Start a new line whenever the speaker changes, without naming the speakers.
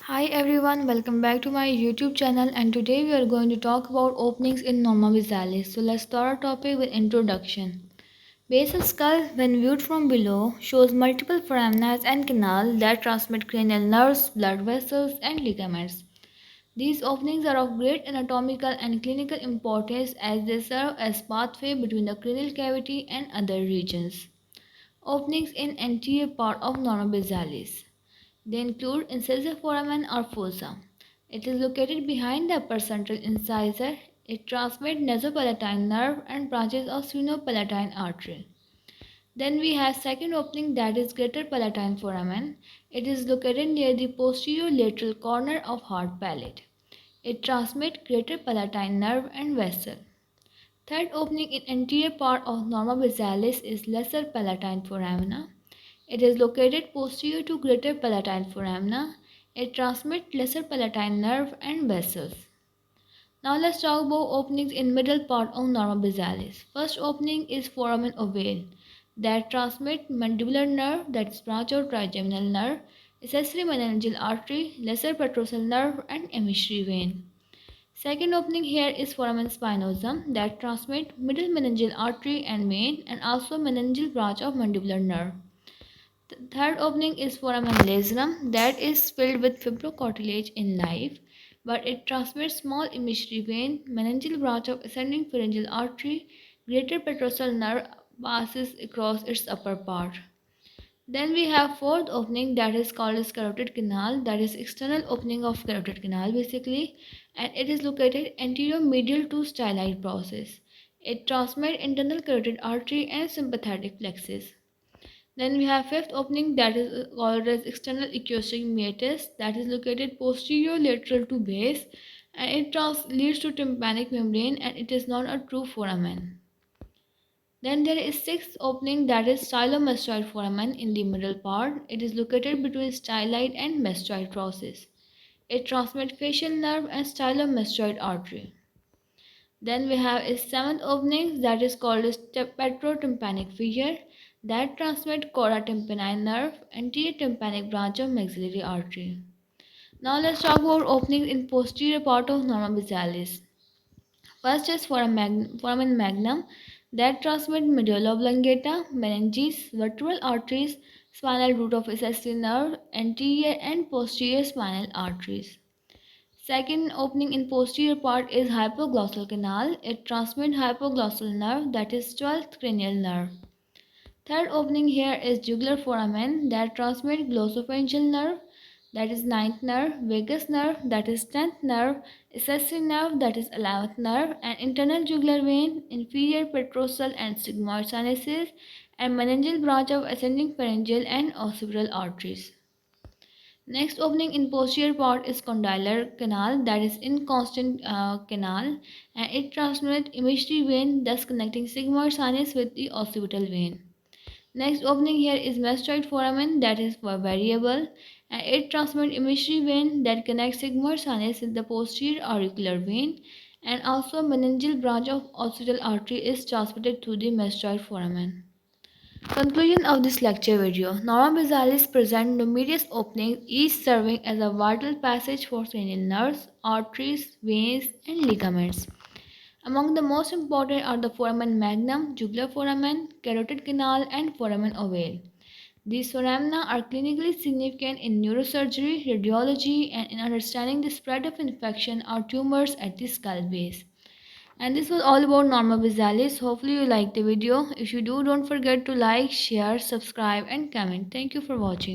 Hi everyone, welcome back to my YouTube channel, and today we are going to talk about openings in Norma Basalis. So let's start our topic with introduction. Basal skull, when viewed from below, shows multiple foramina and canals that transmit cranial nerves, blood vessels, and ligaments. These openings are of great anatomical and clinical importance as they serve as pathway between the cranial cavity and other regions. Openings in anterior part of Norma Basalis. They include incisor foramen or fossa. It is located behind the upper central incisor. It transmits nasopalatine nerve and branches of sphenopalatine artery. Then we have second opening, that is greater palatine foramen. It is located near the posterior lateral corner of hard palate. It transmits greater palatine nerve and vessel. Third opening in anterior part of Norma Basalis is lesser palatine foramina. It is located posterior to greater palatine foramina. It transmits lesser palatine nerve and vessels. Now let's talk about openings in middle part of Norma Basalis. First opening is foramen ovale that transmit mandibular nerve, that is branch or trigeminal nerve, accessory meningeal artery, lesser petrosal nerve and emissary vein. Second opening here is foramen spinosum that transmit middle meningeal artery and vein and also meningeal branch of mandibular nerve. The third opening is foramen lacerum that is filled with fibrocartilage in life, but it transmits small emissary vein, meningeal branch of ascending pharyngeal artery, greater petrosal nerve passes across its upper part. Then we have fourth opening that is called as carotid canal, that is external opening of carotid canal basically, and it is located anterior medial to styloid process. It transmits internal carotid artery and sympathetic plexus. Then we have fifth opening that is called as external acoustic meatus, that is located posterior lateral to base, and it leads to tympanic membrane and it is not a true foramen. Then there is sixth opening that is stylomastoid foramen in the middle part. It is located between styloid and mastoid process. It transmits facial nerve and stylomastoid artery. Then we have a seventh opening that is called as petrotympanic fissure that transmit chora tympani nerve, anterior tympanic branch of maxillary artery. Now let's talk about openings in posterior part of Norma Basalis. First is foramen magnum that transmit medulla oblongata, meninges, vertebral arteries, spinal root of accessory nerve, anterior and posterior spinal arteries. Second opening in posterior part is hypoglossal canal. It transmits hypoglossal nerve, that is 12th cranial nerve. Third opening here is jugular foramen that transmits glossopharyngeal nerve, that is 9th nerve, vagus nerve, that is 10th nerve, accessory nerve, that is 11th nerve, and internal jugular vein, inferior petrosal and sigmoid sinuses, and meningeal branch of ascending pharyngeal and occipital arteries. Next opening in posterior part is condylar canal, that is inconstant canal, and it transmits emissary vein, thus connecting sigmoid sinus with the occipital vein. Next opening here is mastoid foramen, that is for variable, and it transmits emissary vein that connects sigmoid sinus with the posterior auricular vein, and also meningeal branch of occipital artery is transmitted through the mastoid foramen. Conclusion of this lecture video. Norma Basalis present numerous openings, each serving as a vital passage for cranial nerves, arteries, veins, and ligaments. Among the most important are the foramen magnum, jugular foramen, carotid canal, and foramen ovale. These foramina are clinically significant in neurosurgery, radiology, and in understanding the spread of infection or tumors at the skull base. And this was all about Norma Basalis. Hopefully you liked the video. If you do, don't forget to like, share, subscribe and comment. Thank you for watching.